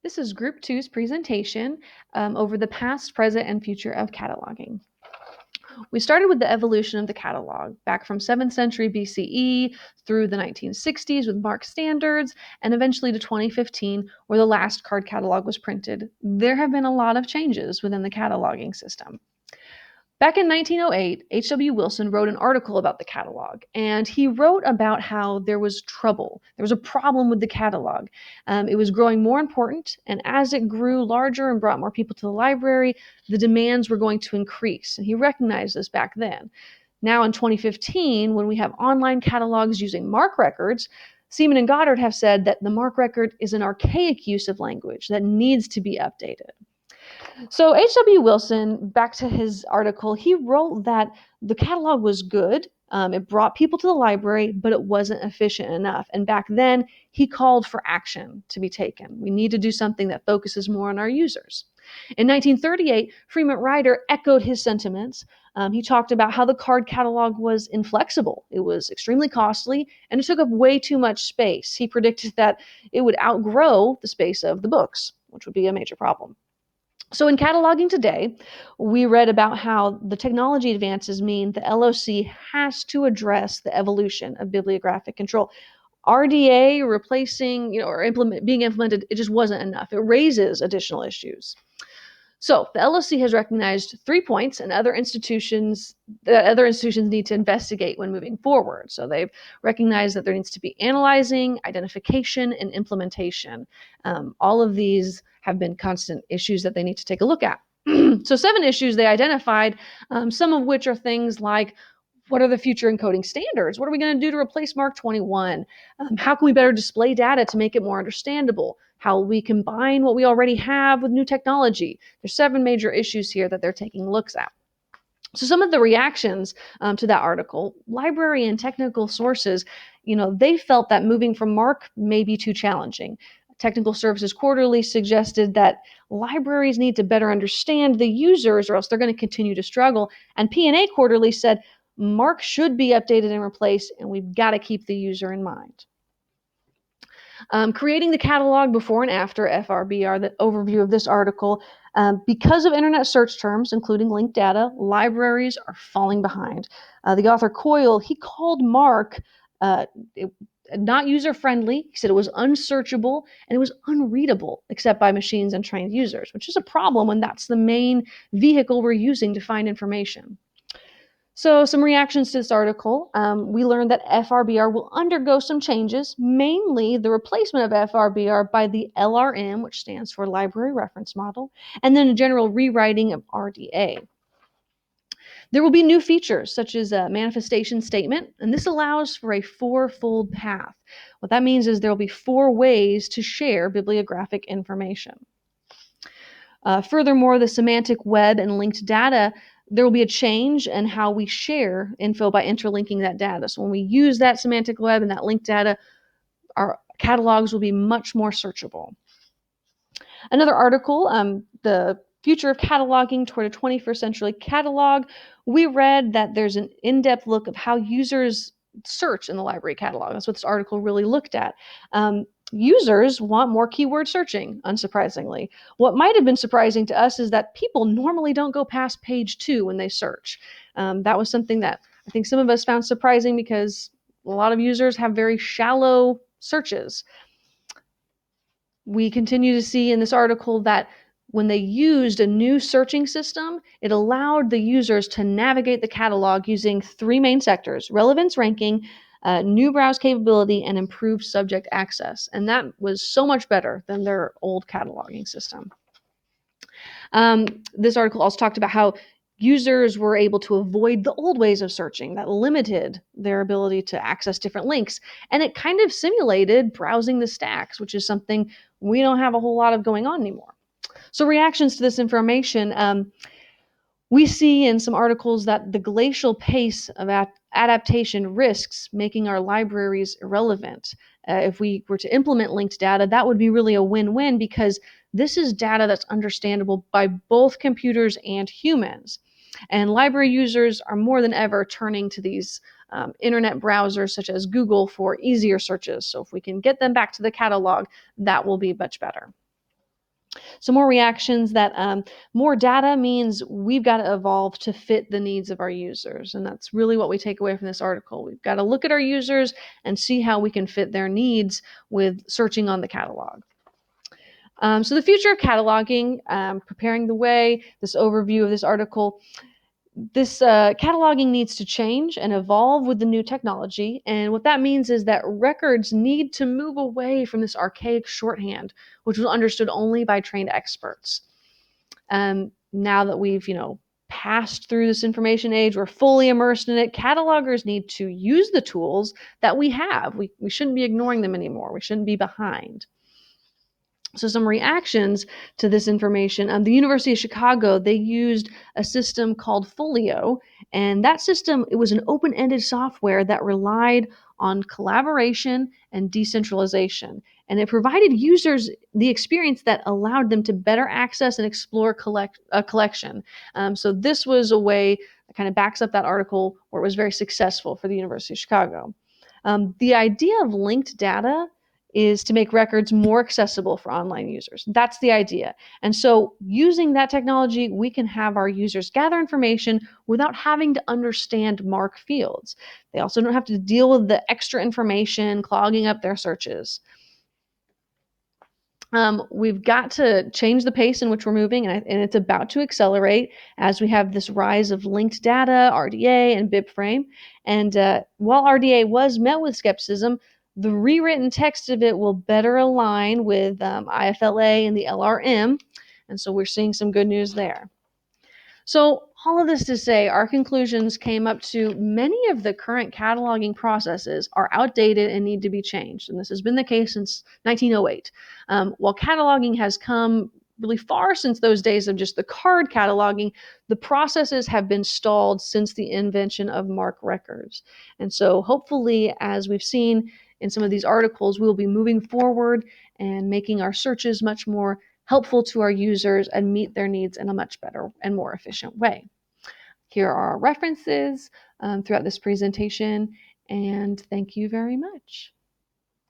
This is Group 2's presentation over the past, present, and future of cataloging. We started with the evolution of the catalog, back from 7th century BCE through the 1960s with marked standards, and eventually to 2015, where the last card catalog was printed. There have been a lot of changes within the cataloging system. Back in 1908, H.W. Wilson wrote an article about the catalog, and he wrote about how there was trouble. There was a problem with the catalog. It was growing more important, and as it grew larger and brought more people to the library, the demands were going to increase, and he recognized this back then. Now in 2015, when we have online catalogs using MARC records, Seaman and Goddard have said that the MARC record is an archaic use of language that needs to be updated. So H.W. Wilson, back to his article, he wrote that the catalog was good. It brought people to the library, but it wasn't efficient enough. And back then, he called for action to be taken. We need to do something that focuses more on our users. In 1938, Fremont Ryder echoed his sentiments. He talked about how the card catalog was inflexible. It was extremely costly, and it took up way too much space. He predicted that it would outgrow the space of the books, which would be a major problem. So in cataloging today, we read about how the technology advances mean the LOC has to address the evolution of bibliographic control. RDA replacing, or being implemented, it just wasn't enough. It raises additional issues. So the LOC has recognized 3 points and other institutions need to investigate when moving forward. So they've recognized that there needs to be analyzing, identification, and implementation. All of these have been constant issues that they need to take a look at. So 7 issues they identified, some of which are things like, what are the future encoding standards? What are we going to do to replace MARC 21? How can we better display data to make it more understandable? How we combine what we already have with new technology? There's 7 major issues here that they're taking looks at. So some of the reactions to that article, library and technical sources, they felt that moving from MARC may be too challenging. Technical Services Quarterly suggested that libraries need to better understand the users or else they're going to continue to struggle. And P&A Quarterly said, MARC should be updated and replaced, and we've got to keep the user in mind. Creating the catalog before and after FRBR, the overview of this article. Because of internet search terms, including linked data, libraries are falling behind. The author Coyle, he called MARC not user-friendly. He said it was unsearchable and it was unreadable except by machines and trained users, which is a problem when that's the main vehicle we're using to find information. So some reactions to this article, we learned that FRBR will undergo some changes, mainly the replacement of FRBR by the LRM, which stands for Library Reference Model, and then a general rewriting of RDA. There will be new features such as a manifestation statement, and this allows for a 4-fold path. What that means is there will be 4 ways to share bibliographic information. Furthermore, the semantic web and linked data, there will be a change in how we share info by interlinking that data. So when we use that semantic web and that linked data, our catalogs will be much more searchable. Another article, the Future of Cataloging Toward a 21st Century Catalog, we read that there's an in-depth look of how users search in the library catalog. That's what this article really looked at. Users want more keyword searching, unsurprisingly. What might have been surprising to us is that people normally don't go past page 2 when they search. That was something that I think some of us found surprising because a lot of users have very shallow searches. We continue to see in this article that when they used a new searching system, it allowed the users to navigate the catalog using 3 main sectors: relevance ranking, new browse capability, and improved subject access. And that was so much better than their old cataloging system. This article also talked about how users were able to avoid the old ways of searching that limited their ability to access different links. And it kind of simulated browsing the stacks, which is something we don't have a whole lot of going on anymore. So reactions to this information, we see in some articles that the glacial pace of adaptation risks making our libraries irrelevant. If we were to implement linked data, that would be really a win-win because this is data that's understandable by both computers and humans. And library users are more than ever turning to these internet browsers such as Google for easier searches. So if we can get them back to the catalog, that will be much better. Some more reactions that more data means we've got to evolve to fit the needs of our users. And that's really what we take away from this article. We've got to look at our users and see how we can fit their needs with searching on the catalog. So the future of cataloging, preparing the way, this overview of this article, this cataloging needs to change and evolve with the new technology. And what that means is that records need to move away from this archaic shorthand, which was understood only by trained experts. Now that we've, passed through this information age, we're fully immersed in it, catalogers need to use the tools that we have. We shouldn't be ignoring them anymore. We shouldn't be behind. So some reactions to this information. The University of Chicago, they used a system called Folio, and that system, it was an open-ended software that relied on collaboration and decentralization. And it provided users the experience that allowed them to better access and explore a collection. So this was a way that kind of backs up that article where it was very successful for the University of Chicago. The idea of linked data is to make records more accessible for online users. That's the idea. And so using that technology, we can have our users gather information without having to understand MARC fields. They also don't have to deal with the extra information clogging up their searches. We've got to change the pace in which we're moving, and it's about to accelerate as we have this rise of linked data, RDA, and BibFrame. And while RDA was met with skepticism, the rewritten text of it will better align with IFLA and the LRM, and so we're seeing some good news there. So all of this to say, our conclusions came up to many of the current cataloging processes are outdated and need to be changed. And this has been the case since 1908. While cataloging has come really far since those days of just the card cataloging, the processes have been stalled since the invention of MARC records. And so hopefully, as we've seen in some of these articles, we'll be moving forward and making our searches much more helpful to our users and meet their needs in a much better and more efficient way. Here are our references throughout this presentation, and thank you very much.